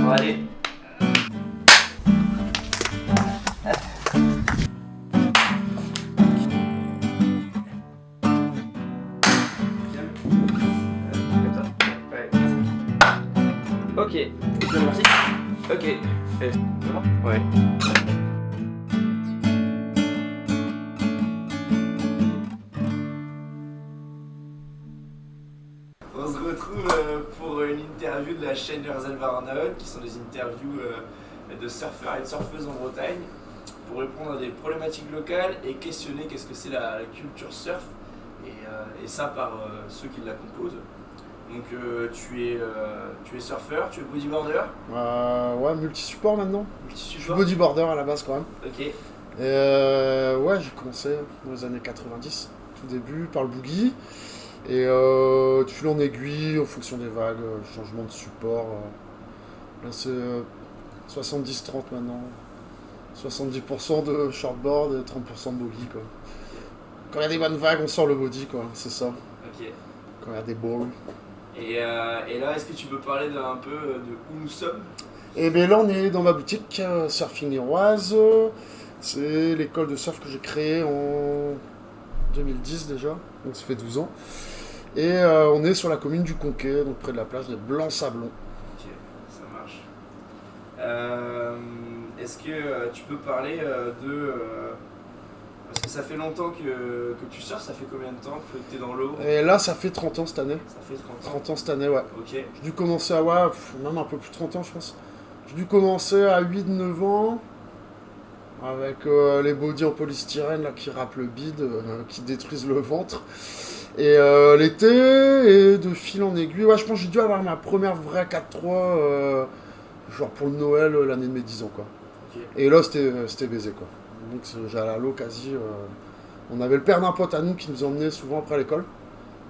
Bon, allez. Ok, merci. Ok. C'est bon? Ouais. On se retrouve pour une interview de la chaîne Varanaon, qui sont des interviews de surfeurs et de surfeuses en Bretagne, pour répondre à des problématiques locales et questionner qu'est-ce que c'est la culture surf, et ça par ceux qui la composent. Donc tu es surfeur, tu es bodyboarder. Ouais, multi-support maintenant. Je suis bodyboarder à la base quand même. Ok. Et ouais, j'ai commencé dans les années 90, tout début, par le boogie. Et de fil en aiguille, en fonction des vagues, changement de support. Là c'est 70-30 maintenant. 70% de shortboard et 30% de boogie quoi. Quand il y a des bonnes vagues, on sort le body quoi, c'est ça. Ok. Quand il y a des balls. Et là, est-ce que tu peux parler un peu de où nous sommes? Et bien là, on est dans ma boutique Surfing Héroise. C'est l'école de surf que j'ai créée en 2010 déjà, donc ça fait 12 ans. Et on est sur la commune du Conquet, donc près de la plage des Blancs-Sablons. Ok, ça marche. Est-ce que tu peux parler de... parce que ça fait longtemps que tu surfes, ça fait combien de temps que tu es dans l'eau? Et là, ça fait 30 ans cette année. Ça fait 30 ans. 30 ans cette année, ouais. Ok. J'ai dû commencer à, ouais, même un peu plus de 30 ans, je pense. J'ai dû commencer à 8-9 ans, avec les bodys en polystyrène là, qui râpent le bide, qui détruisent le ventre. Et l'été, et de fil en aiguille, ouais, je pense que j'ai dû avoir ma première vraie 4-3, genre pour le Noël, l'année de mes 10 ans, quoi. Ok. Et là, c'était baisé, quoi. Donc j'allais à l'eau quasi. On avait le père d'un pote à nous qui nous emmenait souvent après l'école.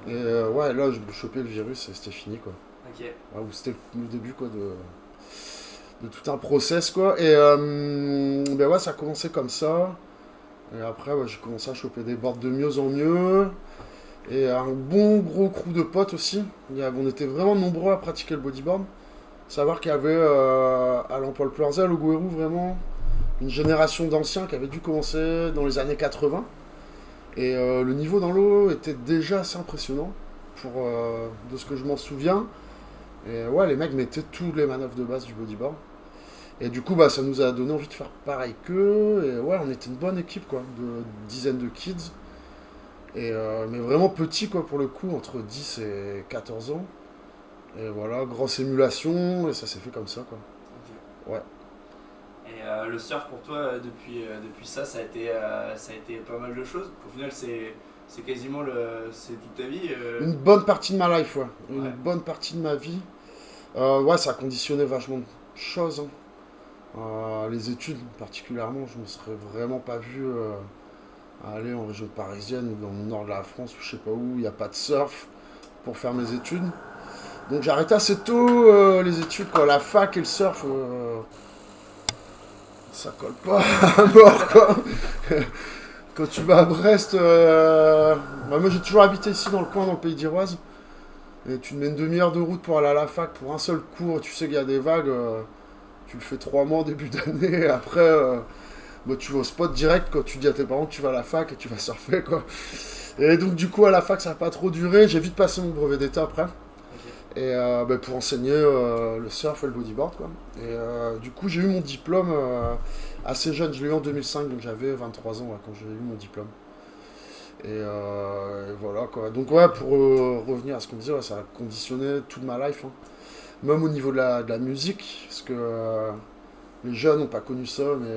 Et ouais, là, je chopais le virus et c'était fini, quoi. Ok. Ouais, c'était le début, quoi, de tout un process, quoi. Et ben ouais, ça a commencé comme ça. Et après, ouais, j'ai commencé à choper des boards de mieux en mieux. Et un bon gros crew de potes aussi. On était vraiment nombreux à pratiquer le bodyboard. Savoir qu'il y avait Alain Paul Pleurzel au Gouérou, vraiment une génération d'anciens qui avait dû commencer dans les années 80. Et le niveau dans l'eau était déjà assez impressionnant de ce que je m'en souviens. Et ouais, les mecs mettaient tous les manœuvres de base du bodyboard. Et du coup, bah, ça nous a donné envie de faire pareil qu'eux. Et ouais, on était une bonne équipe, quoi, de dizaines de kids. Et, mais vraiment petit, quoi, pour le coup, entre 10 et 14 ans. Et voilà, grosse émulation, et ça s'est fait comme ça, quoi. Ok. Ouais. Et le surf pour toi, depuis ça, ça a été pas mal de choses. Au final, c'est quasiment c'est toute ta vie. Une bonne partie de ma life, ouais. Une Ouais. bonne partie de ma vie. Ouais, ça a conditionné vachement de choses, hein. Les études, particulièrement, je me serais vraiment pas vu aller en région parisienne ou dans le nord de la France ou je sais pas où, il n'y a pas de surf pour faire mes études. Donc j'ai arrêté assez tôt les études, quoi. La fac et le surf, ça colle pas à mort, quoi. Quand tu vas à Brest, bah, moi j'ai toujours habité ici dans le coin, dans le pays d'Iroise. Et tu te mets une demi-heure de route pour aller à la fac pour un seul cours, tu sais qu'il y a des vagues, tu le fais 3 mois en début d'année, et après bah, tu vas au spot direct quand tu dis à tes parents que tu vas à la fac et tu vas surfer, quoi. Et donc du coup à la fac ça n'a pas trop duré, j'ai vite passé mon brevet d'état après. Ok. Et bah, pour enseigner le surf et le bodyboard, quoi. Et du coup j'ai eu mon diplôme assez jeune, je l'ai eu en 2005, donc j'avais 23 ans ouais, quand j'ai eu mon diplôme. Et voilà quoi. Donc ouais, pour revenir à ce qu'on disait, ouais, ça a conditionné toute ma life, hein. Même au niveau de la musique, parce que les jeunes n'ont pas connu ça, mais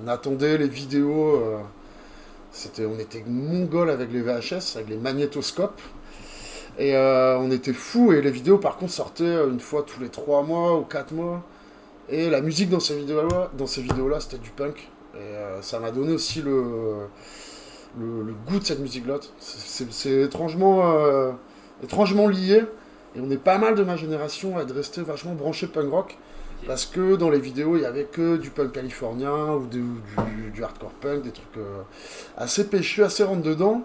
on attendait les vidéos. On était mongols avec les VHS, avec les magnétoscopes. Et on était fous, et les vidéos par contre sortaient une fois tous les 3 mois ou 4 mois. Et la musique dans ces vidéos-là, c'était du punk. Et ça m'a donné aussi le goût de cette musique-là. C'est étrangement lié. Et on est pas mal de ma génération à être resté vachement branché punk rock. Ok. Parce que dans les vidéos, il y avait que du punk californien ou du hardcore punk, des trucs assez péchus, assez rentre dedans.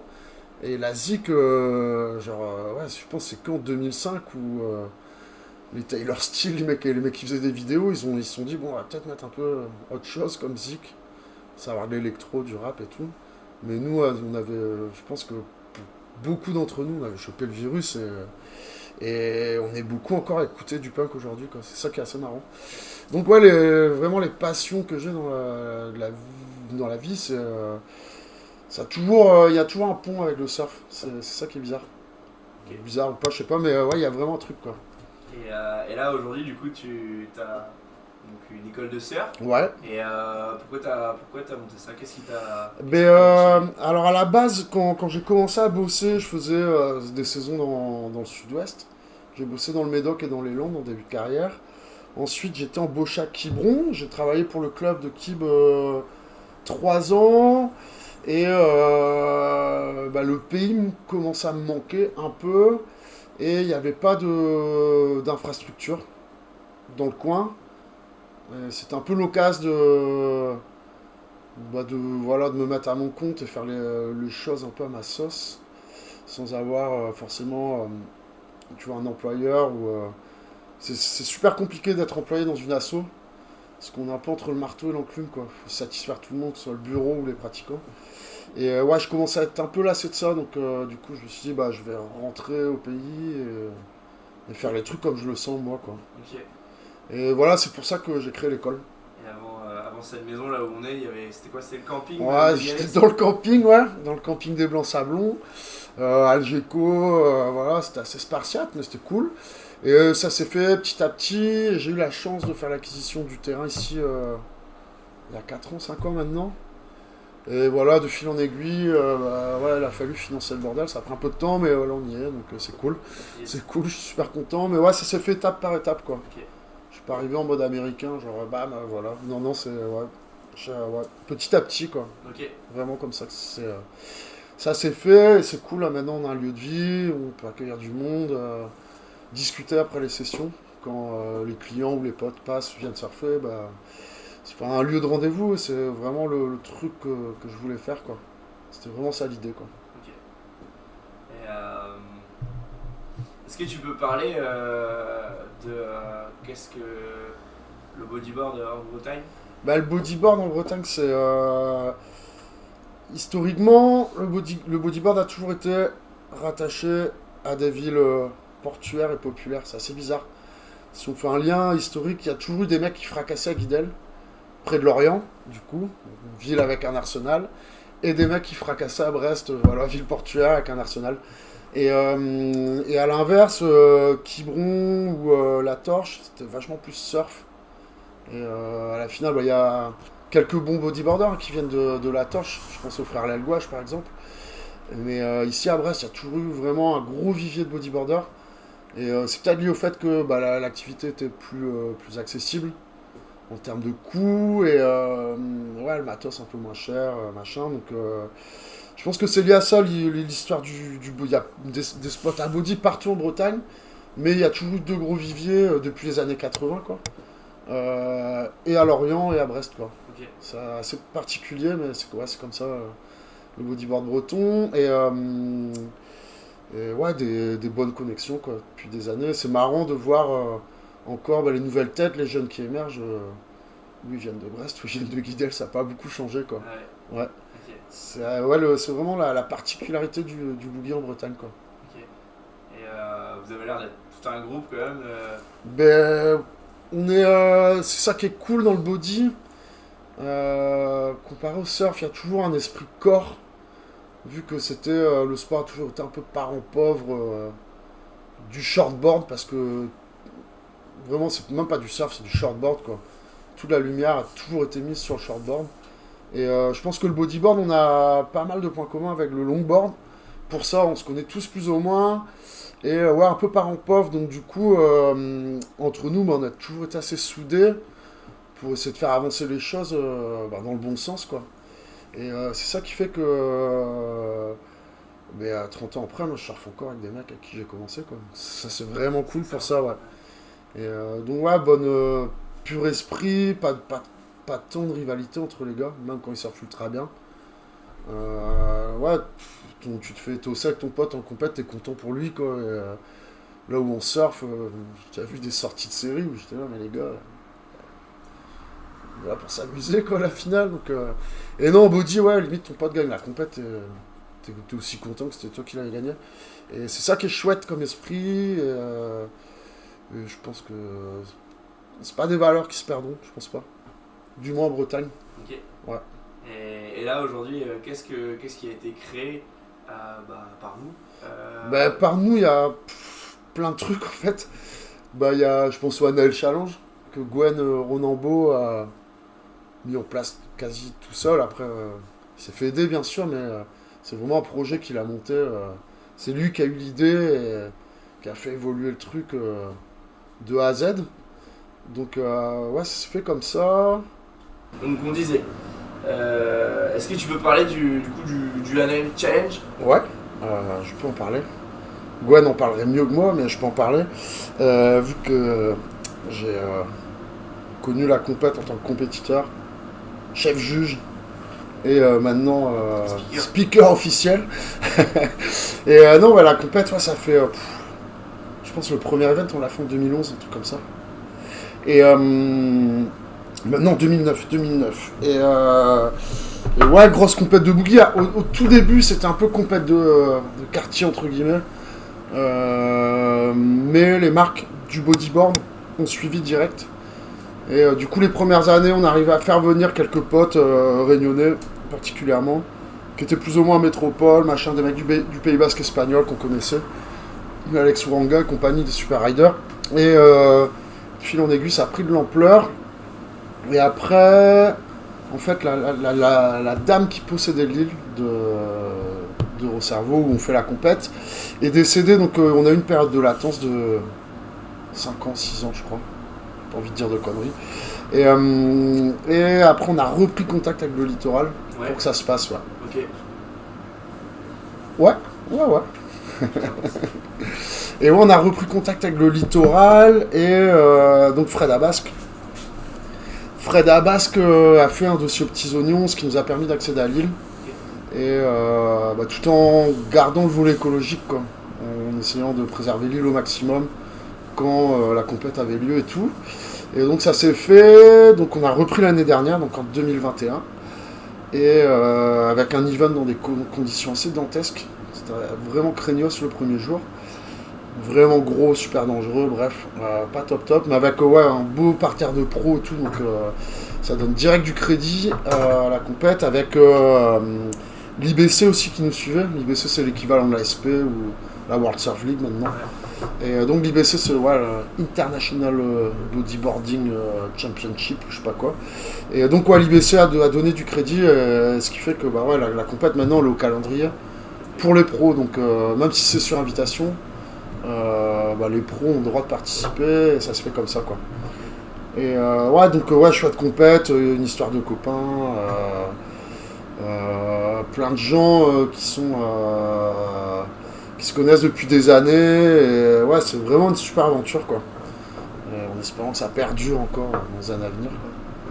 Et la zik, genre, ouais, je pense que c'est qu'en 2005 où les Taylor Steele, les mecs qui faisaient des vidéos, ils se sont dit, bon, on va peut-être mettre un peu autre chose comme musique, savoir de l'électro, du rap et tout. Mais nous, on avait, je pense que beaucoup d'entre nous, on avait chopé le virus et on est beaucoup encore à écouter du punk aujourd'hui, quoi. C'est ça qui est assez marrant. Donc ouais, vraiment les passions que j'ai dans la vie, c'est il y a toujours un pont avec le surf. C'est ça qui est bizarre. Ok. Bizarre ou pas, je sais pas, mais ouais, il y a vraiment un truc, quoi. Et là, aujourd'hui, du coup, tu as donc, une école de surf. Ouais. Et pourquoi t'as monté ça? Qu'est-ce qui Mais t'a motivé? alors à la base, quand j'ai commencé à bosser, je faisais des saisons dans le sud-ouest. J'ai bossé dans le Médoc et dans les Landes en début de carrière. Ensuite, j'étais embauché à Quiberon. J'ai travaillé pour le club de Quibe 3 ans. Et le pays commençait à me manquer un peu. Et il n'y avait pas d'infrastructure dans le coin. C'était un peu l'occasion voilà, de me mettre à mon compte et faire les choses un peu à ma sauce, sans avoir forcément tu vois, un employeur. C'est super compliqué d'être employé dans une asso, parce qu'on est un peu entre le marteau et l'enclume, quoi. Faut satisfaire tout le monde, que ce soit le bureau ou les pratiquants. Et ouais, je commençais à être un peu lassé de ça, donc du coup, je me suis dit, bah, je vais rentrer au pays et faire les trucs comme je le sens, moi, quoi. Ok. Et voilà, c'est pour ça que j'ai créé l'école. Et avant cette maison là où on est, c'était quoi? C'était le camping Ouais, de j'étais Biarritz? dans le camping, ouais, dans le camping des Blancs-Sablons, Algeco, voilà, c'était assez spartiate, mais c'était cool. Et ça s'est fait petit à petit. J'ai eu la chance de faire l'acquisition du terrain ici il y a 4 ans, 5 ans maintenant. Et voilà, de fil en aiguille, ouais, il a fallu financer le bordel. Ça a pris un peu de temps, mais là on y est, donc c'est cool. Yes. C'est cool, je suis super content. Mais ouais, ça s'est fait étape par étape, quoi. Ok. Je suis pas arrivé en mode américain, genre bam, voilà. Non, non, c'est ouais, ouais, petit à petit, quoi. Ok. Vraiment comme ça que ça s'est fait, et c'est cool. Là, maintenant, on a un lieu de vie, on peut accueillir du monde, discuter après les sessions. Quand les clients ou les potes passent, viennent surfer, bah, c'est un lieu de rendez-vous. C'est vraiment le truc que je voulais faire, quoi. C'était vraiment ça l'idée, quoi. Ok. Et, est-ce que tu peux parler de qu'est-ce que le bodyboard en Bretagne? Bah, le bodyboard en Bretagne, c'est historiquement, le bodyboard a toujours été rattaché à des villes portuaires et populaires. C'est assez bizarre. Si on fait un lien historique, il y a toujours eu des mecs qui fracassaient à Guidel, près de Lorient, du coup, une ville avec un arsenal, et des mecs qui fracassaient à Brest, voilà, ville portuaire avec un arsenal. Et à l'inverse, Quiberon ou La Torche, c'était vachement plus surf. Et à la finale, bah, il y a quelques bons bodyboarders qui viennent de La Torche. Je pense au frère Lalgouache, par exemple. Mais ici à Brest, il y a toujours eu vraiment un gros vivier de bodyboarders. Et c'est peut-être lié au fait que bah, l'activité était plus accessible en termes de coûts et ouais, le matos un peu moins cher, machin. Donc je pense que c'est lié à ça l'histoire du body. Il y a des spots à body partout en Bretagne, mais il y a toujours eu deux gros viviers depuis les années 80, quoi. Et à Lorient et à Brest, quoi. Ok. C'est assez particulier, mais ouais, c'est comme ça le bodyboard breton. Et ouais, des bonnes connexions, quoi, depuis des années. C'est marrant de voir encore bah, les nouvelles têtes, les jeunes qui émergent. Où ils viennent de Brest, où ils viennent de Guidel, ça n'a pas beaucoup changé, quoi. Ouais. Ouais. Ok. Ouais, c'est vraiment la particularité du boogie en Bretagne, quoi. Ok. Et vous avez l'air d'être tout un groupe quand même. Ben, c'est ça qui est cool dans le body. Comparé au surf, il y a toujours un esprit corps. Vu que le sport a toujours été un peu parent pauvre du shortboard, parce que vraiment, c'est même pas du surf, c'est du shortboard, quoi. Toute la lumière a toujours été mise sur le shortboard. Et je pense que le bodyboard, on a pas mal de points communs avec le longboard. Pour ça, on se connaît tous plus ou moins. Et ouais, un peu parent pauvre, donc du coup, entre nous, bah, on a toujours été assez soudés pour essayer de faire avancer les choses bah, dans le bon sens, quoi. Et c'est ça qui fait que, mais à 30 ans après, moi, je surfe encore avec des mecs avec qui j'ai commencé, quoi. Ça, c'est vraiment cool C'est pour ça. ça, ouais. Et donc, ouais, pur esprit, pas tant de rivalité entre les gars, même quand ils surfent ultra bien. Ouais, tu te fais tosser avec ton pote en compète, t'es content pour lui, quoi. là où on surfe, j'ai déjà vu des sorties de série où j'étais là, mais les gars, on est là pour s'amuser, quoi, la finale. Donc, et non, en body, ouais, limite, ton pote gagne la compète, t'es aussi content que c'était toi qui l'avais gagné. Et c'est ça qui est chouette comme esprit. Et je pense que c'est pas des valeurs qui se perdront, je pense pas. Du moins en Bretagne. Ok. Ouais. Et là aujourd'hui, qu'est-ce qui a été créé par vous Par nous, il y a plein de trucs en fait. Il y a, je pense au Nail Challenge, que Gwen Ronambeau a mis en place quasi tout seul. Après, il s'est fait aider bien sûr, mais c'est vraiment un projet qu'il a monté. C'est lui qui a eu l'idée et qui a fait évoluer le truc de A à Z. Donc, ouais, ça s'est fait comme ça. Donc on disait, est-ce que tu peux parler du Nail Challenge? Ouais, je peux en parler. Gwen en parlerait mieux que moi, mais je peux en parler. Vu que j'ai connu la compète en tant que compétiteur, chef juge et maintenant speaker officiel. Et non, la compète, ouais, ça fait. Je pense que le premier event, on l'a fait en 2011, un truc comme ça. Et. Non, 2009. Et ouais, grosse compète de boogie. Au tout début, c'était un peu compète de quartier, entre guillemets. Mais les marques du bodyboard ont suivi direct. Et du coup, les premières années, on arrivait à faire venir quelques potes réunionnais, particulièrement, qui étaient plus ou moins en métropole, machin, des mecs du Pays Basque espagnol qu'on connaissait. Alex Uranga et compagnie, des super riders. Et de fil en aiguille, ça a pris de l'ampleur. Et après, en fait, la dame qui possédait l'île de Rocerveau, où on fait la compète, est décédée. Donc on a eu une période de latence de 5 ans, 6 ans, je crois. Pas envie de dire de conneries. Et après, on a repris contact avec le littoral pour que ça se passe. Ouais. Ok. Ouais. Et ouais, on a repris contact avec le littoral et donc Fred Abasque. Fred Abasque a fait un dossier aux petits oignons, ce qui nous a permis d'accéder à l'île. Et tout en gardant le volet écologique, quoi, en essayant de préserver l'île au maximum quand la compète avait lieu et tout. Et donc ça s'est fait, donc on a repris l'année dernière, donc en 2021, et avec un event dans des conditions assez dantesques. C'était vraiment craignos le premier jour. Vraiment gros, super dangereux, bref, pas top, mais avec un beau parterre de pro et tout, donc ça donne direct du crédit à la compète, avec l'IBC aussi qui nous suivait. L'IBC c'est l'équivalent de la SP ou la World Surf League maintenant. Et donc l'IBC c'est le International Bodyboarding Championship, je sais pas quoi. Et donc l'IBC a donné du crédit, ce qui fait que la compète maintenant elle est au calendrier pour les pros, donc même si c'est sur invitation, les pros ont le droit de participer et ça se fait comme ça, quoi. Et chouette compète, une histoire de copains, plein de gens qui se connaissent depuis des années, et ouais, c'est vraiment une super aventure, quoi. Et en espérant que ça perdure encore dans un avenir,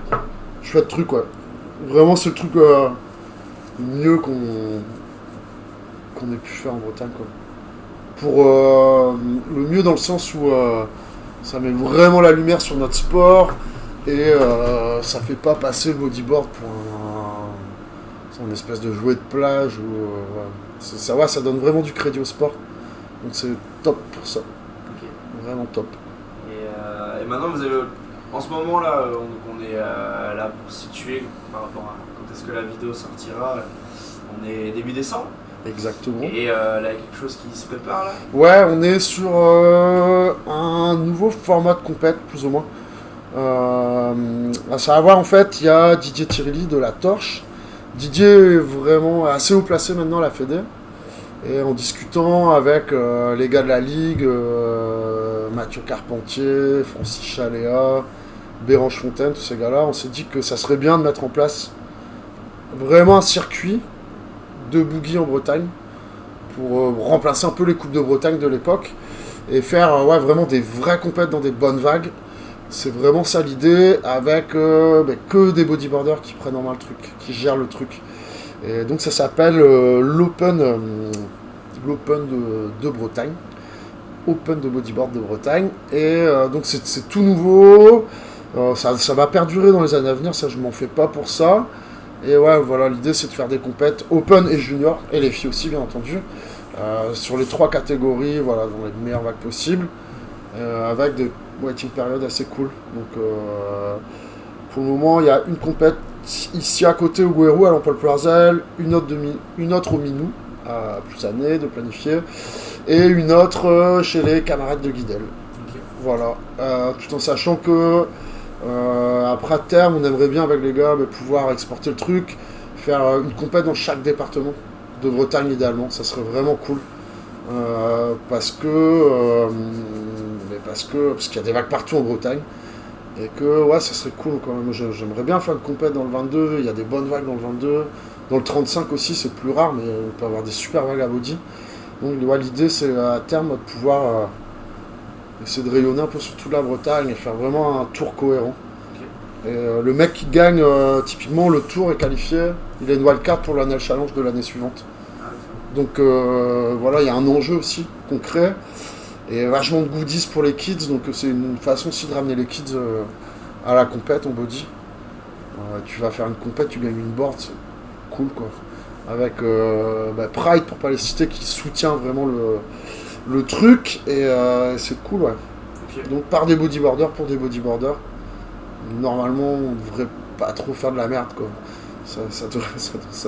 quoi. Chouette truc, ouais. Vraiment c'est le truc mieux qu'on ait pu faire en Bretagne, quoi. Pour le mieux dans le sens où ça met vraiment la lumière sur notre sport et ça fait pas passer le bodyboard pour une espèce de jouet de plage ça donne vraiment du crédit au sport, donc c'est top pour ça. Okay. Vraiment top. Et maintenant vous avez en ce moment là on est là pour situer par rapport à quand est-ce que la vidéo sortira. On est début décembre. Exactement. Et là, il y a quelque chose qui se prépare là? Ouais, on est sur un nouveau format de compète, plus ou moins. À savoir, en fait, il y a Didier Tirilli de La Torche. Didier est vraiment assez haut placé maintenant à la Fédé. Et en discutant avec les gars de la Ligue, Mathieu Carpentier, Francis Chaléa, Bérange Fontaine, tous ces gars-là, on s'est dit que ça serait bien de mettre en place vraiment un circuit de boogie en Bretagne pour remplacer un peu les coupes de Bretagne de l'époque et faire vraiment des vraies compètes dans des bonnes vagues. C'est vraiment ça l'idée, avec que des bodyboarders qui prennent en main le truc, qui gèrent le truc. Et donc ça s'appelle l'Open de Bretagne. open de bodyboard de Bretagne. Et donc c'est tout nouveau. Ça va perdurer dans les années à venir, ça je m'en fais pas pour ça. Et ouais, voilà, l'idée c'est de faire des compètes open et junior, et les filles aussi bien entendu, sur les 3 catégories, voilà, dans les meilleures vagues possibles, avec des waiting périodes assez cool. Donc pour le moment, il y a une compète ici à côté au Gouérou, à l'Empole Plazel, une autre au Minou, à plus années de planifier, et une autre chez les camarades de Guidel. Ok. Voilà, tout en sachant que après à terme, on aimerait bien avec les gars pouvoir exporter le truc, faire une compète dans chaque département de Bretagne idéalement, ça serait vraiment cool. Parce qu'il y a des vagues partout en Bretagne et que ouais, ça serait cool quand même. J'aimerais bien faire une compète dans le 22, il y a des bonnes vagues dans le 22, dans le 35 aussi, c'est plus rare, mais on peut avoir des super vagues à body. Donc ouais, l'idée c'est à terme de pouvoir essayer de rayonner un peu sur toute la Bretagne et faire vraiment un tour cohérent. Ok. Et le mec qui gagne, typiquement, le tour est qualifié, il a une wildcard pour l'annual challenge de l'année suivante. Ah, Donc voilà, il y a un enjeu aussi concret et vachement de goodies pour les kids, donc c'est une façon aussi de ramener les kids à la compète en body. Tu vas faire une compète, tu gagnes une board, c'est cool quoi. Avec Pride, pour pas les citer, qui soutient vraiment le truc et c'est cool, ouais. ok. Donc par des bodyboarders pour des bodyboarders, normalement on devrait pas trop faire de la merde quoi. Ça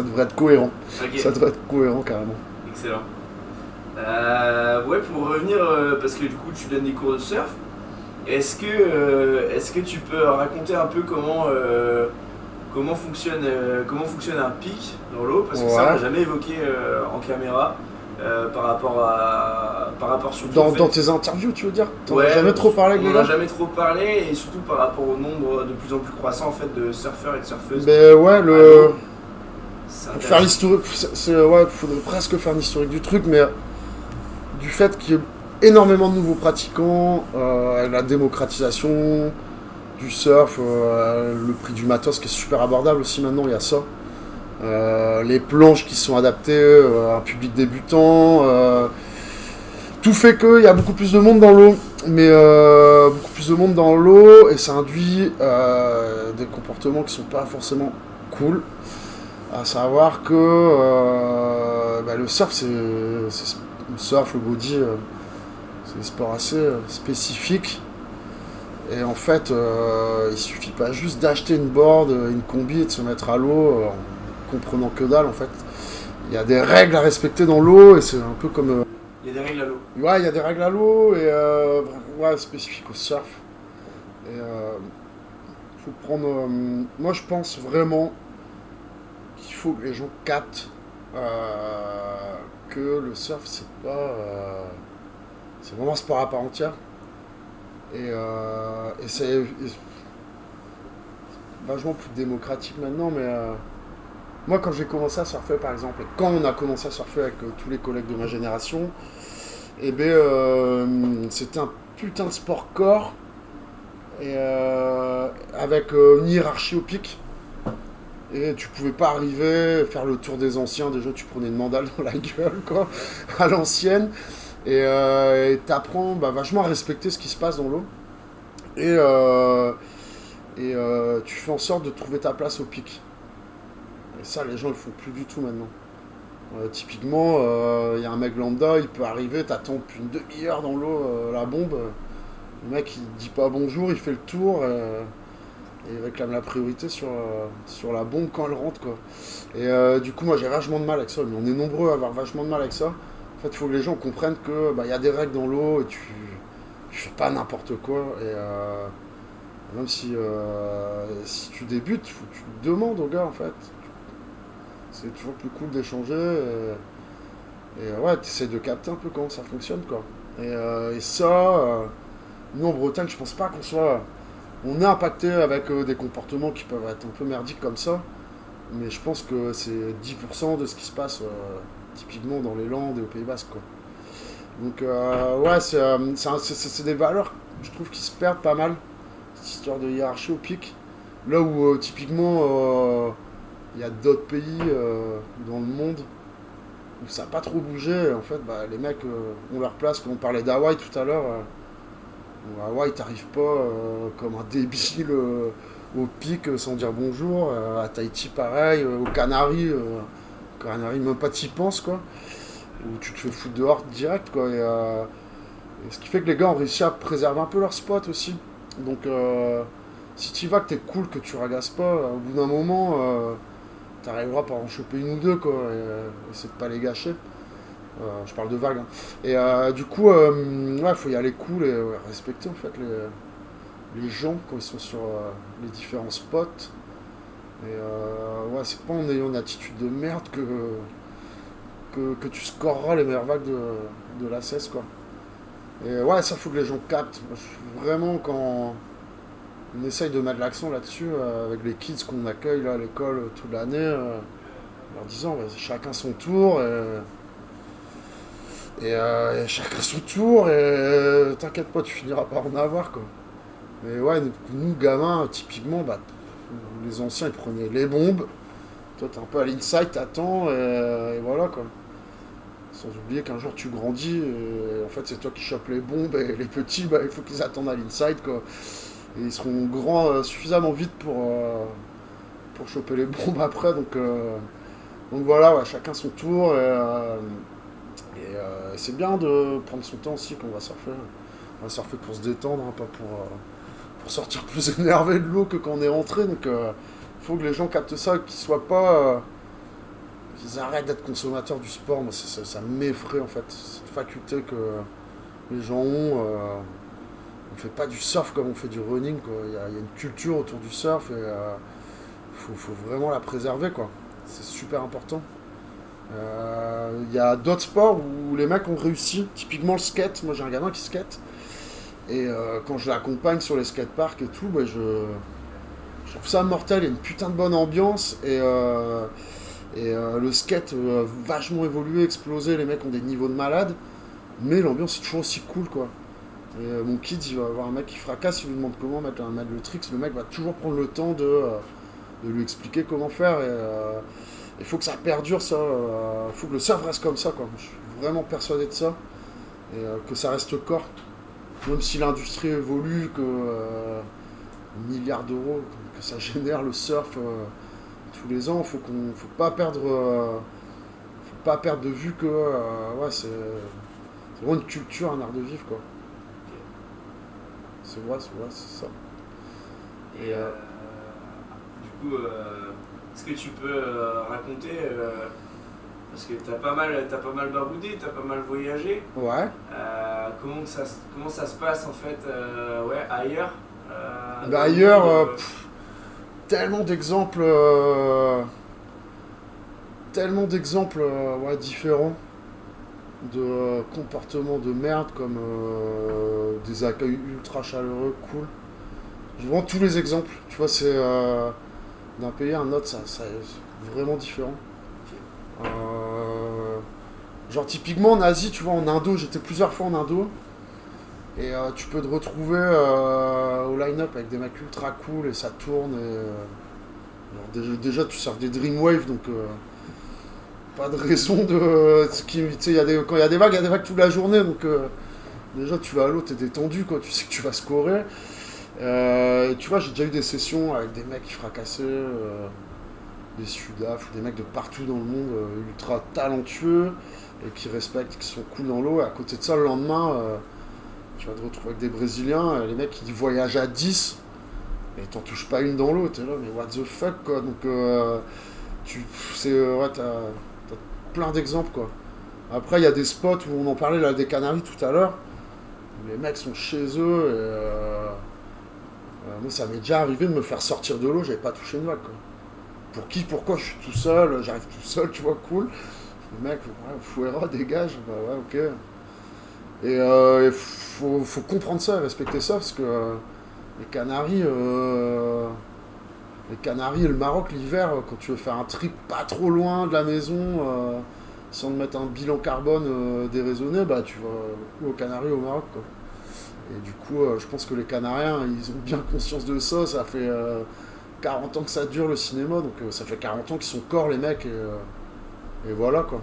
devrait être cohérent. Ok. Ça devrait être cohérent carrément. Excellent. Ouais, pour revenir, parce que du coup tu donnes des cours de surf, est-ce que tu peux raconter un peu comment fonctionne un pic dans l'eau? Parce que ça, on n'a jamais évoqué en caméra par rapport surtout au fait- Dans tes interviews, tu veux dire? T'en Ouais, as jamais trop parlé avec on les n'en a gars? jamais trop parlé, et surtout par rapport au nombre de plus en plus croissant en fait de surfeurs et de surfeuses. Mais ouais, à l'eau. C'est pour faire intéressant. l'historique, ouais, faudrait presque faire un historique du truc, mais du fait qu'il y ait énormément de nouveaux pratiquants, la démocratisation du surf, le prix du matos qui est super abordable aussi maintenant, il y a ça. Les planches qui sont adaptées à un public débutant, tout fait qu'il y a beaucoup plus de monde dans l'eau, mais beaucoup plus de monde dans l'eau, et ça induit des comportements qui sont pas forcément cool. À savoir que le surf, le surf, le body, c'est des sports assez spécifiques. Et en fait, il suffit pas juste d'acheter une board, une combi et de se mettre à l'eau en comprenant que dalle. En fait, il y a des règles à respecter dans l'eau et c'est un peu comme. Il y a des règles à l'eau. Ouais, il y a des règles à l'eau et ouais, spécifiques au surf. Et faut prendre. Moi, je pense vraiment qu'il faut que les gens captent que le surf, c'est pas. C'est vraiment un sport à part entière. Et c'est vachement plus démocratique maintenant, mais moi quand j'ai commencé à surfer par exemple, et quand on a commencé à surfer avec tous les collègues de ma génération, et c'était un putain de sport corps, et avec une hiérarchie au pic. Et tu pouvais pas arriver, faire le tour des anciens, déjà tu prenais une mandale dans la gueule, quoi, à l'ancienne. Et t'apprends vachement à respecter ce qui se passe dans l'eau. Et, tu fais en sorte de trouver ta place au pic. Et ça, les gens, ils font plus du tout maintenant. Typiquement, il y a un mec lambda, il peut arriver, t'attends depuis une demi-heure dans l'eau, la bombe. Le mec, il dit pas bonjour, il fait le tour. Et il réclame la priorité sur la bombe quand elle rentre, quoi. Et du coup, moi, j'ai vachement de mal avec ça. Mais on est nombreux à avoir vachement de mal avec ça. En fait, il faut que les gens comprennent que y a des règles dans l'eau et tu fais pas n'importe quoi. Et même si tu débutes, faut que tu demandes aux gars, en fait. C'est toujours plus cool d'échanger. Et ouais, tu essaies de capter un peu comment ça fonctionne, quoi. Et ça, nous en Bretagne, je pense pas qu'on soit. On est impacté avec des comportements qui peuvent être un peu merdiques comme ça. Mais je pense que c'est 10% de ce qui se passe typiquement dans les Landes et au Pays Basque, quoi. Donc ouais, c'est des valeurs, je trouve, qui se perdent pas mal. Cette histoire de hiérarchie au pic. Là où typiquement il y a d'autres pays dans le monde où ça n'a pas trop bougé. Et en fait, bah, les mecs ont leur place. Quand on parlait d'Hawaï tout à l'heure, où à Hawaï, t'arrives pas comme un débile au pic sans dire bonjour. À Tahiti, pareil. Aux Canaries, même pas t'y penses, quoi. Où tu te fais foutre dehors direct, quoi. Et ce qui fait que les gars ont réussi à préserver un peu leur spot aussi. Donc, si tu y vas, que t'es cool, que tu ragasses pas, au bout d'un moment, t'arriveras par en choper une ou deux, quoi. Et essayer de pas les gâcher. Je parle de vagues, hein. Et du coup, ouais, faut y aller cool et respecter en fait les gens quand ils sont sur les différents spots. Et ouais, c'est pas en ayant une attitude de merde que tu scoreras les meilleures vagues de la cesse, quoi. Et ouais, ça faut que les gens captent. Moi, vraiment, quand on essaye de mettre l'accent là-dessus, avec les kids qu'on accueille là, à l'école toute l'année, leur disant ouais, chacun son tour, et chacun son tour, et t'inquiète pas, tu finiras par en avoir, quoi. Mais ouais, nous gamins, typiquement, bah, les anciens ils prenaient les bombes, toi t'es un peu à l'inside, t'attends, et voilà, quoi. Sans oublier qu'un jour tu grandis, et en fait c'est toi qui chopes les bombes, et les petits, bah, il faut qu'ils attendent à l'inside, quoi. Et ils seront grands suffisamment vite pour choper les bombes après, donc voilà, ouais, chacun son tour, et c'est bien de prendre son temps aussi quand on va surfer. On va surfer pour se détendre, hein, pas pour sortir plus énervé de l'eau que quand on est rentré, donc faut que les gens captent ça, qu'ils soient pas... qu'ils arrêtent d'être consommateurs du sport. Moi, ça m'effraie en fait, cette faculté que les gens ont. On fait pas du surf comme on fait du running, quoi. Il y a une culture autour du surf, et faut vraiment la préserver, quoi. C'est super important. Il y a d'autres sports où les mecs ont réussi, typiquement le skate. Moi j'ai un gamin qui skate, et quand je l'accompagne sur les skateparks et tout, bah, je trouve ça mortel. Il y a une putain de bonne ambiance, et le skate vachement évolué, explosé, les mecs ont des niveaux de malade, mais l'ambiance est toujours aussi cool, quoi. Et mon kid, il va avoir un mec qui fracasse, il lui demande comment mettre le tricks, le mec va toujours prendre le temps de lui expliquer comment faire, et il faut que ça perdure, ça. Il faut que le surf reste comme ça, quoi. Je suis vraiment persuadé de ça, et que ça reste corps. Même si l'industrie évolue, que milliards d'euros que ça génère le surf tous les ans, faut pas perdre de vue que ouais, c'est vraiment une culture, un art de vivre, quoi. C'est vrai, c'est ça. Et du coup, est-ce que tu peux raconter, parce que t'as pas mal baroudé, t'as pas mal voyagé, Ouais. comment ça se passe en fait, ouais, ailleurs, Bah, dans le ailleurs, monde, tellement d'exemples ouais, différents de comportements de merde, comme des accueils ultra chaleureux, cool. Je vends tous les exemples. Tu vois, c'est d'un pays à un autre, ça c'est vraiment différent. Euh, genre typiquement en Asie, tu vois, en Indo, j'étais plusieurs fois en Indo. Et tu peux te retrouver au line-up avec des mecs ultra cool, et ça tourne. Alors déjà, tu surfes des Dreamwave, donc pas de raison de. Tu sais, quand il y a des vagues, il y a des vagues toute la journée, donc déjà tu vas à l'eau, t'es détendu, quoi, tu sais que tu vas scorer. Et tu vois, j'ai déjà eu des sessions avec des mecs qui fracassaient, des Sudaf, des mecs de partout dans le monde, ultra talentueux, et qui respectent, qui sont cool dans l'eau. Et à côté de ça, le lendemain, tu vas te retrouver avec des Brésiliens, les mecs qui voyagent à 10, et t'en touches pas une dans l'eau, t'es là, mais what the fuck, quoi. Donc, ouais, t'as plein d'exemples, quoi. Après, il y a des spots où on en parlait là des Canaries tout à l'heure, où les mecs sont chez eux, et moi, ça m'est déjà arrivé de me faire sortir de l'eau, j'avais pas touché une vague, quoi. Pour qui, pourquoi, je suis tout seul, j'arrive tout seul, tu vois, cool. Le mec, ouais, Fouera, dégage, bah ouais, ok. Et il faut comprendre ça et respecter ça, parce que les Canaries, et le Maroc, l'hiver, quand tu veux faire un trip pas trop loin de la maison, sans te mettre un bilan carbone déraisonné, bah tu vas aux Canaries, au Maroc, quoi. Et du coup, je pense que les Canariens, ils ont bien conscience de ça. Ça fait 40 ans que ça dure, le cinéma, donc ça fait 40 ans qu'ils sont corps, les mecs, et voilà, quoi.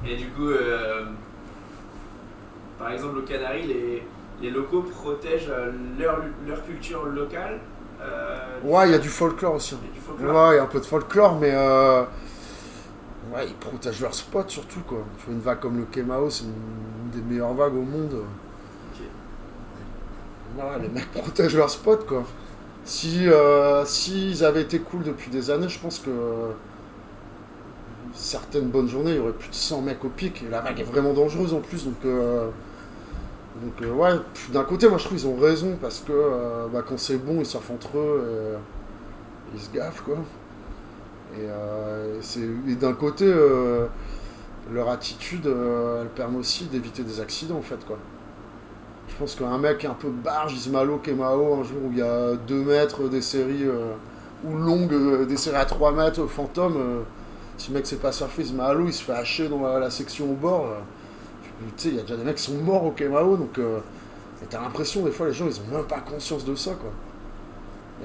Et du coup, par exemple, aux Canaries, les locaux protègent leur culture locale. Ouais, il y a du folklore aussi. Il y a du folklore. Ouais, il y a un peu de folklore, mais ouais, ils protègent leur spot surtout, quoi. Tu vois, une vague comme le Kemao, c'est une des meilleures vagues au monde. Ok. Ouais, les mecs protègent leur spot, quoi. Si s'ils avaient été cool depuis des années, je pense que certaines bonnes journées, il y aurait plus de 100 mecs au pic. Et la vague est vraiment dangereuse en plus, donc ouais, d'un côté, moi je trouve qu'ils ont raison parce que bah, quand c'est bon, ils surfent entre eux, et ils se gaffent, quoi. Et d'un côté, leur attitude, elle permet aussi d'éviter des accidents en fait, quoi. Je pense qu'un mec un peu barge, Ismaël Kemao, un jour où il y a 2 mètres des séries, ou longues, des séries à 3 mètres, fantôme, si le mec sait pas surfer, Ismaël, il se fait hacher dans la section au bord. Tu sais, il y a déjà des mecs qui sont morts au Kemao, donc et t'as l'impression des fois les gens ils ont même pas conscience de ça, quoi.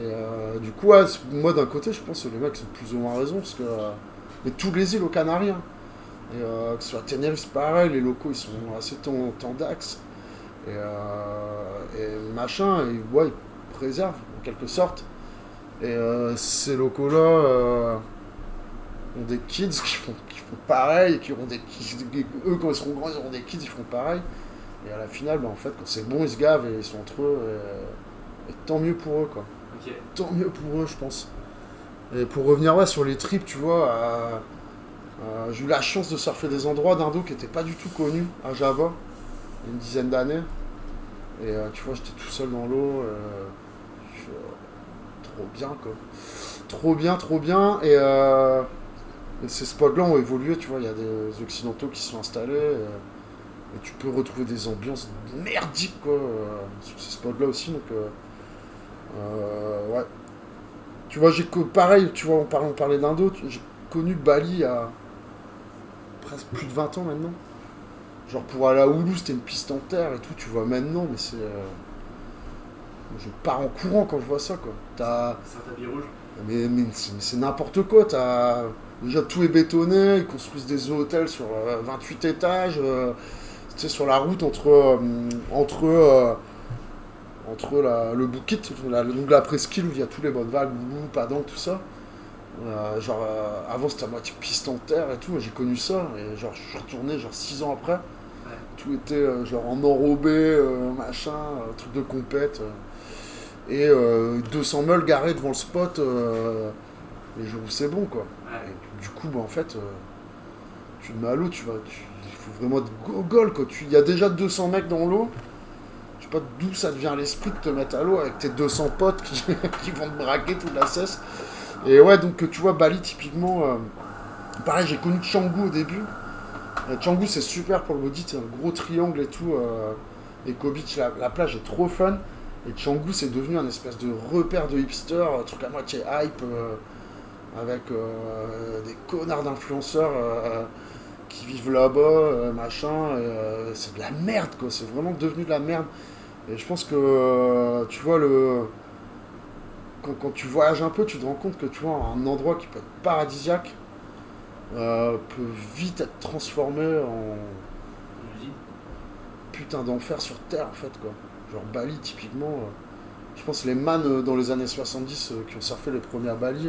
Et du coup, ouais, moi d'un côté, je pense que les mecs ont plus ou moins raison, parce que. Mais tous les îles aux Canaries, hein. Et que ce soit Tenerife, c'est pareil, les locaux ils sont assez tendax. Et machin, et ouais, ils préservent en quelque sorte. Et ces locaux-là ont des kids qui font pareil, eux quand ils seront grands, ils auront des kids, ils feront pareil. Et à la finale, bah, en fait, quand c'est bon, ils se gavent et ils sont entre eux. Et tant mieux pour eux, quoi. Ok. Tant mieux pour eux, je pense. Et pour revenir ouais, sur les trips, tu vois, j'ai eu la chance de surfer des endroits d'Indo qui n'étaient pas du tout connus à Java, il y a une dizaine d'années. Et tu vois, j'étais tout seul dans l'eau. Trop bien, quoi. Trop bien, trop bien. Et ces spots-là ont évolué, tu vois, il y a des occidentaux qui se sont installés. Et tu peux retrouver des ambiances merdiques, quoi, sur ces spots-là aussi. Donc, ouais. Tu vois, pareil, tu vois, on parlait d'Indo, j'ai connu Bali il y a presque plus de 20 ans maintenant. Genre pour aller à Oulu, c'était une piste en terre et tout, tu vois maintenant, mais c'est. Je pars en courant quand je vois ça, quoi. C'est un tapis rouge. Mais c'est n'importe quoi, Déjà tout est bétonné, ils construisent des hôtels sur 28 étages, tu sais, sur la route entre le Bukit, donc la presqu'île où il y a tous les bonnes vagues, Oulu, Padang, tout ça. Avant c'était à moitié piste en terre et tout, j'ai connu ça, et genre je suis retourné genre 6 ans après, Ouais. tout était genre en enrobé, machin, truc de compète, et 200 meules garés devant le spot, les jours où c'est bon, quoi. Ouais. Et du coup, bah, en fait, tu te mets à l'eau, il faut vraiment être gogol, quoi. Il y a déjà 200 mecs dans l'eau, je sais pas d'où ça devient l'esprit de te mettre à l'eau avec tes 200 potes qui vont te braquer toute la cesse. Et ouais, donc tu vois, Bali, typiquement, pareil, j'ai connu Canggu au début. Canggu, c'est super pour le body, c'est un gros triangle et tout. Eco Beach, la plage est trop fun. Et Canggu, c'est devenu un espèce de repère de hipster, un truc à moitié hype, avec des connards d'influenceurs qui vivent là-bas, machin. C'est de la merde, quoi. C'est vraiment devenu de la merde. Et je pense que, tu vois, quand tu voyages un peu, tu te rends compte que tu vois un endroit qui peut être paradisiaque peut vite être transformé en Une usine. putain d'enfer sur Terre, en fait, quoi. Genre Bali, typiquement. Je pense que les man dans les années 70 qui ont surfé les premiers à Bali,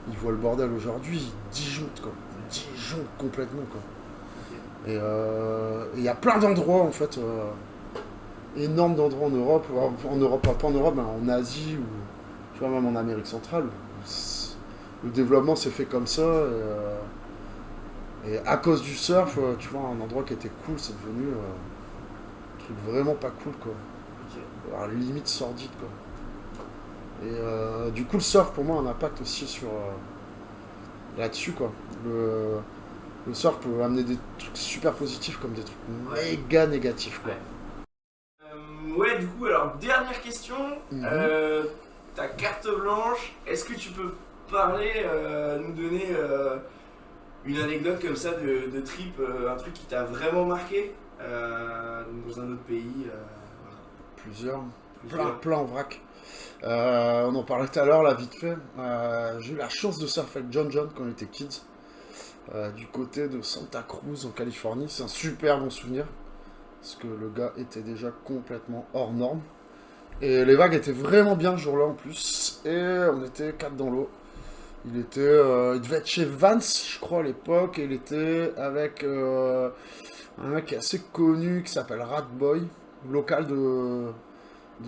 ils voient le bordel aujourd'hui, ils disjonctent, quoi. Ils disjonctent complètement, quoi. Ok. Et il y a plein d'endroits, en fait, énormes d'endroits en Europe, en Europe, pas en Europe, mais en Asie, ou tu vois, même en Amérique centrale, le développement s'est fait comme ça. Et à cause du surf, tu vois, un endroit qui était cool, c'est devenu un truc vraiment pas cool, quoi. Ok. Alors, limite sordide, quoi. Et du coup, le surf, pour moi, a un impact aussi sur là-dessus, quoi. Le surf peut amener des trucs super positifs comme des trucs Ouais. méga négatifs, quoi. Ouais. Ouais, du coup, alors, dernière question. Mhm. Ta carte blanche, est-ce que tu peux parler, nous donner une anecdote comme ça de trip, un truc qui t'a vraiment marqué dans un autre pays, voilà, Plusieurs. Plein, plusieurs. plein en vrac. On en parlait tout à l'heure, là, vite fait. J'ai eu la chance de surfer avec John quand on était kids, du côté de Santa Cruz, en Californie. C'est un super bon souvenir, parce que le gars était déjà complètement hors norme. Et les vagues étaient vraiment bien ce jour-là, en plus. Et on était quatre dans l'eau. Il devait être chez Vance, je crois, à l'époque, et il était avec un mec qui est assez connu, qui s'appelle Ratboy, local de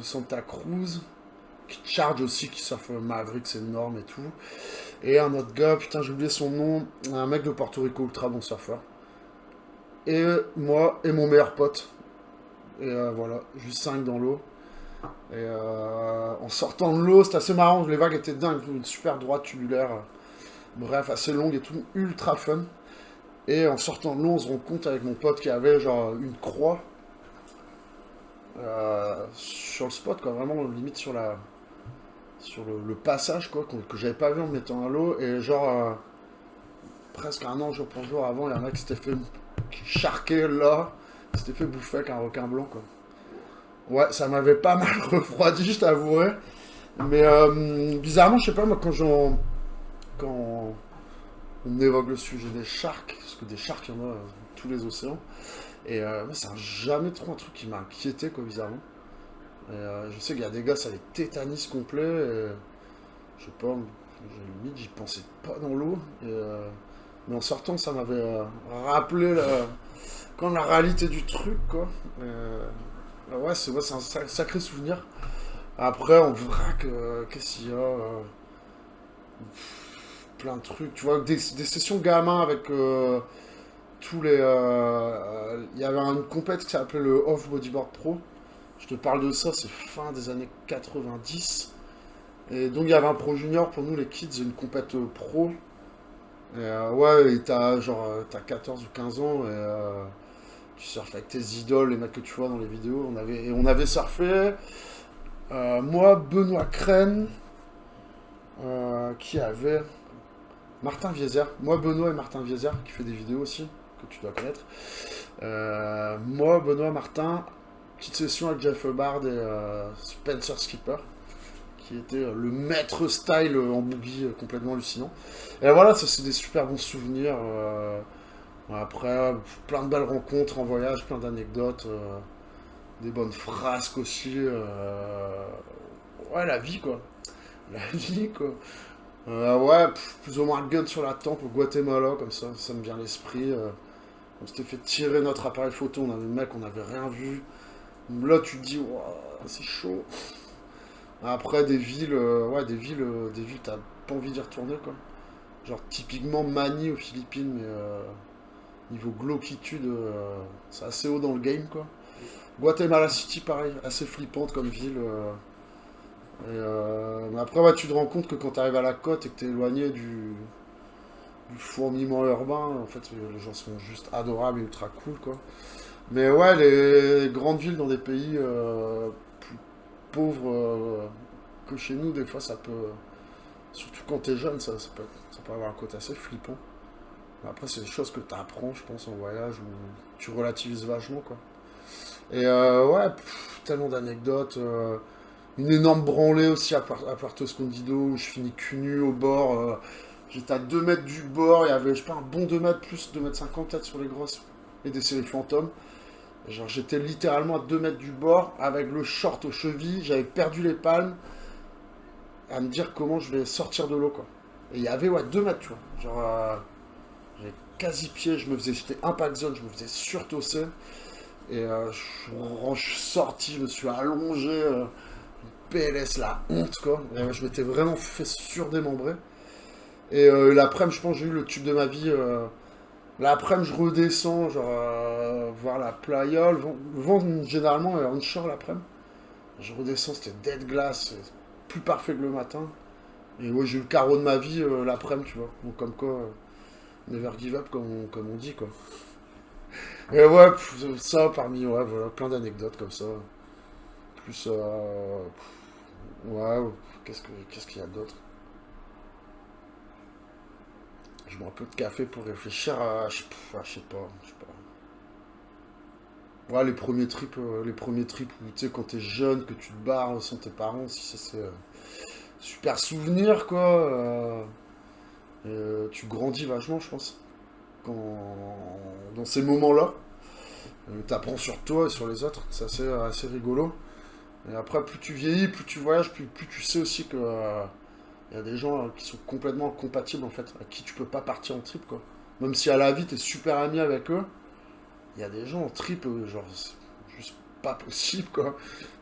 Santa Cruz, qui charge aussi, qui surfe Maverick, c'est énorme et tout. Et un autre gars, putain, j'ai oublié son nom, un mec de Porto Rico, ultra bon surfeur. Et moi et mon meilleur pote. Et voilà, juste 5 dans l'eau. Et en sortant de l'eau, c'était assez marrant, les vagues étaient dingues, une super droite tubulaire. Bref, assez longue et tout, ultra fun. Et en sortant de l'eau, on se rend compte avec mon pote qui avait genre une croix sur le spot, quoi, vraiment limite sur le passage, quoi, que j'avais pas vu en me mettant à l'eau. Et genre, presque un an, jour pour jour avant, il y en a qui s'était fait charquer là, qui s'était fait bouffer avec un requin blanc, quoi. Ouais, ça m'avait pas mal refroidi, je t'avouerai. Mais bizarrement, je sais pas, moi, quand on évoque le sujet des sharks, parce que des sharks, il y en a dans tous les océans. Et moi, c'est jamais trop un truc qui m'a inquiété, quoi, bizarrement. Et je sais qu'il y a des gars, ça les tétanise complet. Et, je sais pas, limite, j'y pensais pas dans l'eau. Mais en sortant, ça m'avait rappelé quand la réalité du truc, quoi. Ouais, c'est un sacré souvenir. Après, en vrac, qu'est-ce qu'il y a plein de trucs. Tu vois, des sessions gamins avec tous les. Il y avait une compète qui s'appelait le Off Bodyboard Pro. Je te parle de ça, c'est fin des années 90. Et donc il y avait un pro junior pour nous les kids, une compète pro. Et ouais, et t'as 14 ou 15 ans et tu surfes avec tes idoles, les mecs que tu vois dans les vidéos. On avait surfé. Moi, Benoît Crène, qui avait Martin Viezer. Moi, Benoît et Martin Viezer, qui fait des vidéos aussi, que tu dois connaître. Moi, Benoît, Martin, petite session avec Jeff Bard et Spencer Skipper, qui était le maître style en boogie complètement hallucinant. Et voilà, ça c'est des super bons souvenirs. Après, plein de belles rencontres en voyage, plein d'anecdotes, des bonnes frasques aussi. Ouais, la vie quoi. La vie quoi. Ouais, plus ou moins le gun sur la tempe au Guatemala, comme ça me vient à l'esprit. On s'était fait tirer notre appareil photo, on avait le mec, on n'avait rien vu. Là, tu te dis, ouah, c'est chaud. Après, des villes, t'as pas envie d'y retourner, quoi. Genre, typiquement Manille aux Philippines, mais niveau glauquitude, c'est assez haut dans le game, quoi. Guatemala City, pareil, assez flippante comme ville. Mais après, ouais, tu te rends compte que quand t'arrives à la côte et que t'es éloigné du fourmillement urbain, en fait, les gens sont juste adorables et ultra cool, quoi. Mais ouais, les grandes villes dans des pays plus pauvres que chez nous, des fois, ça peut. Surtout quand t'es jeune, ça peut avoir un côté assez flippant. Mais après, c'est des choses que t'apprends, je pense, en voyage où tu relativises vachement, quoi. Et ouais, tellement d'anecdotes. Une énorme branlée aussi à Puerto Escondido où je finis cul nu au bord. J'étais à 2 mètres du bord, il y avait, je sais pas, un bon 2 mètres, plus 2 mètres 50 peut-être sur les grosses et des séries fantômes. Genre, j'étais littéralement à 2 mètres du bord, avec le short aux chevilles, j'avais perdu les palmes, à me dire comment je vais sortir de l'eau, quoi. Et il y avait, ouais, 2 mètres, tu vois. Genre, j'avais quasi pied, j'étais impact zone, je me faisais surtosser. Et je suis sorti, je me suis allongé, PLS, la honte, quoi. Et, je m'étais vraiment fait surdémembrer. Et l'après-midi, je pense, j'ai eu le tube de ma vie. L'après-midi, je redescends, genre, voir la playa. Le vent, généralement, est onshore l'après-midi. Je redescends, c'était dead glass, c'est plus parfait que le matin. Et ouais, j'ai eu le carreau de ma vie l'après-midi, tu vois. Donc, comme quoi, never give up, comme on dit, quoi. Et ouais, ça, parmi, ouais, voilà, plein d'anecdotes comme ça. Plus, ouais, qu'est-ce qu'il y a d'autre? Je bois un peu de café pour réfléchir à, je sais pas, je sais pas. Ouais, les premiers trips où, tu sais, quand t'es jeune, que tu te barres sans tes parents, si ça, c'est super souvenir, quoi. Tu grandis vachement, je pense, dans ces moments-là. T'apprends sur toi et sur les autres, c'est assez rigolo. Et après, plus tu vieillis, plus tu voyages, plus tu sais aussi que y a des gens qui sont complètement incompatibles, en fait, à qui tu peux pas partir en trip, quoi. Même si à la vie, t'es super ami avec eux, il y a des gens en trip, genre, c'est juste pas possible, quoi.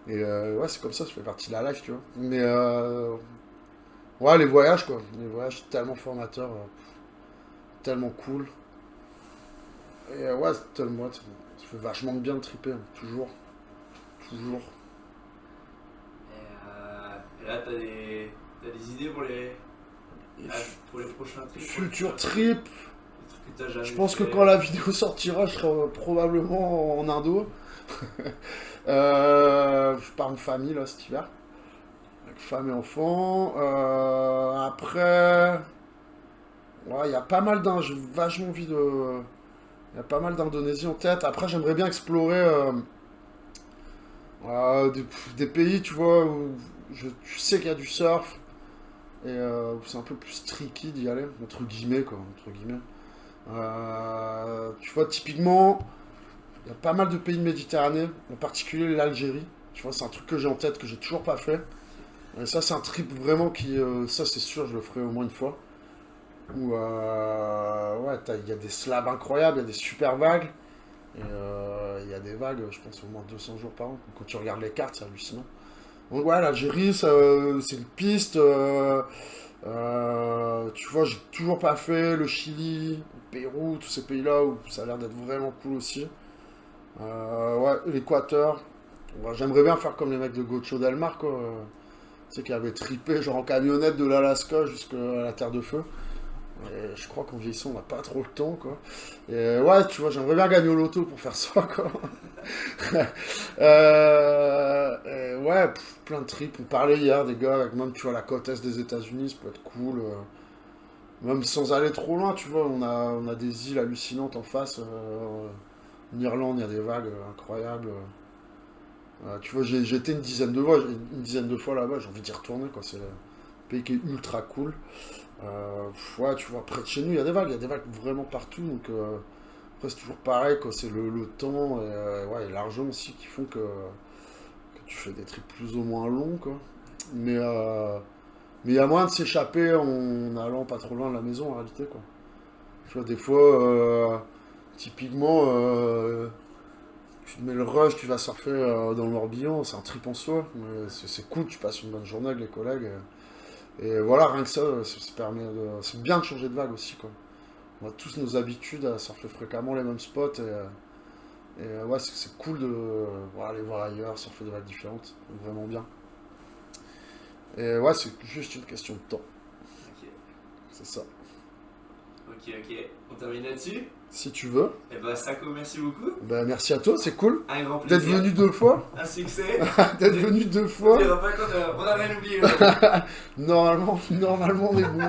Et ouais, c'est comme ça fait partie de la life, tu vois. Mais ouais, les voyages, quoi. Les voyages, tellement formateurs, tellement cool. Et ouais, tellement, ça fait vachement de bien de triper, hein, toujours. Toujours. Et là, t'as des idées pour les prochains trips, pour les Futur futurs trip, des trucs que t'as jamais je pense que fait. quand la vidéo sortira, je serai probablement en Indo. Je pars en famille là cet hiver, avec femme et enfants. Après, ouais, il y a pas mal j'ai vachement envie de. Il y a pas mal d'Indonésie en tête. Après, j'aimerais bien explorer des pays, tu vois, où tu sais qu'il y a du surf et où c'est un peu plus tricky d'y aller, entre guillemets, quoi, entre guillemets. Tu vois, typiquement, il y a pas mal de pays de Méditerranée, en particulier l'Algérie. Tu vois, c'est un truc que j'ai en tête, que j'ai toujours pas fait. Et ça, c'est un trip vraiment qui. Ça, c'est sûr, je le ferai au moins une fois. Où, ouais, il y a des slabs incroyables, il y a des super vagues. Et il y a des vagues, je pense, au moins 200 jours par an. Quand tu regardes les cartes, c'est hallucinant. Donc, ouais, l'Algérie, c'est une piste. Tu vois, j'ai toujours pas fait le Chili, le Pérou, tous ces pays-là où ça a l'air d'être vraiment cool aussi. Ouais, l'Équateur. Ouais, j'aimerais bien faire comme les mecs de Gaucho Del Mar, quoi. Tu sais, qui avaient tripé, genre en camionnette de l'Alaska jusqu'à la Terre de Feu. Et je crois qu'en vieillissant, on n'a pas trop le temps, quoi. Et ouais, tu vois, j'aimerais bien gagner au loto pour faire ça, quoi. Ouais, plein de trips. On parlait hier des gars avec même, tu vois, la côte est des États-Unis, ça peut être cool. Même sans aller trop loin, tu vois, on a des îles hallucinantes en face. En Irlande, il y a des vagues incroyables. Tu vois, j'ai été une dizaine de fois là-bas, j'ai envie d'y retourner, quoi. C'est un pays qui est ultra cool. Ouais, tu vois, près de chez nous, il y a des vagues vraiment partout. Donc, après, c'est toujours pareil, quoi. C'est le temps ouais, et l'argent aussi qui font que tu fais des trips plus ou moins longs, quoi. Mais il y a moyen de s'échapper en allant pas trop loin de la maison, en réalité, quoi. Tu vois, des fois, typiquement, tu te mets le rush, tu vas surfer dans le Morbihan, c'est un trip en soi. Mais c'est cool, tu passes une bonne journée avec les collègues. Et voilà, rien que ça, ça permet de. C'est bien de changer de vague aussi, quoi. On a tous nos habitudes à surfer fréquemment les mêmes spots. Et ouais, c'est cool de voilà, aller voir ailleurs, surfer des vagues différentes. Vraiment bien. Et ouais, c'est juste une question de temps. Ok, C'est ça. ok. On termine là-dessus. Si tu veux. Et bah, Sako, merci beaucoup. Ben, merci à toi, c'est cool. Un grand D'être plaisir. venu 2 fois. Un succès. D'être venu deux On fois. dira pas qu'on a rien oublié. Normalement, on est bon.